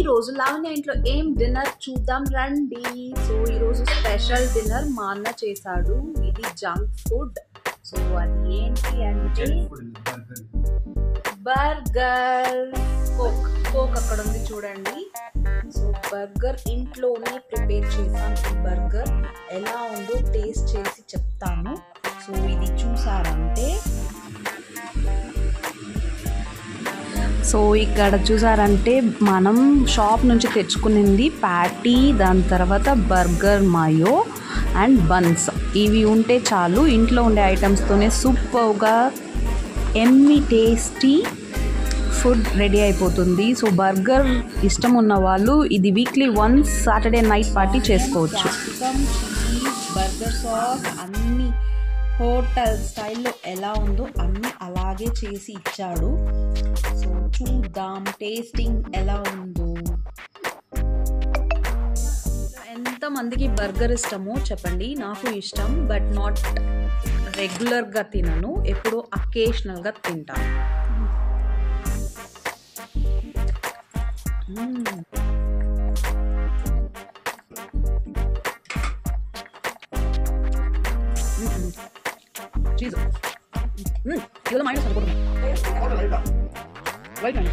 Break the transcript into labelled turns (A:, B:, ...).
A: రోజు లావణ్య ఇంట్లో ఏం డిన్నర్ చూద్దాం రండి. సో ఈరోజు స్పెషల్ డిన్నర్ మా అన్న చేశాడు. ఇది జంక్ ఫుడ్. సో అది ఏంటి అంటే బర్గర్. కోక్ అక్కడ ఉంది చూడండి. సో బర్గర్ ఇంట్లోనే ప్రిపేర్ చేశాను. ఈ బర్గర్ ఎలా ఉందో టేస్ట్ చేసి చెప్తాను. సో ఇది చూసారంటే ఇక్కడ చూసారంటే మనం షాప్ నుంచి తెచ్చుకునింది ప్యాటీ, దాని తర్వాత బర్గర్ మాయో అండ్ బన్స్. ఇవి ఉంటే చాలు, ఇంట్లో ఉండే ఐటమ్స్తోనే సూపర్గా ఎమ్మి టేస్టీ ఫుడ్ రెడీ అయిపోతుంది. సో బర్గర్ ఇష్టం ఉన్న వాళ్ళు ఇది weekly once Saturday night party చేసుకోవచ్చు. బర్గర్ సాస్ అన్ని హోటల్ స్టైల్లో ఎలా ఉందో అన్నీ అలాగే చేసి ఇచ్చాడు. సో చూద్దాం టేస్టింగ్ ఎలా ఉందో. ఎంతమందికి బర్గర్ ఇష్టమో చెప్పండి. నాకు ఇష్టం, బట్ నాట్ రెగ్యులర్గా తినను, ఎప్పుడో అకేషనల్గా తింటాను. చీజ్ ఇవాళ మైనస్ అనుకుంటున్నాను. రైట్ అండి.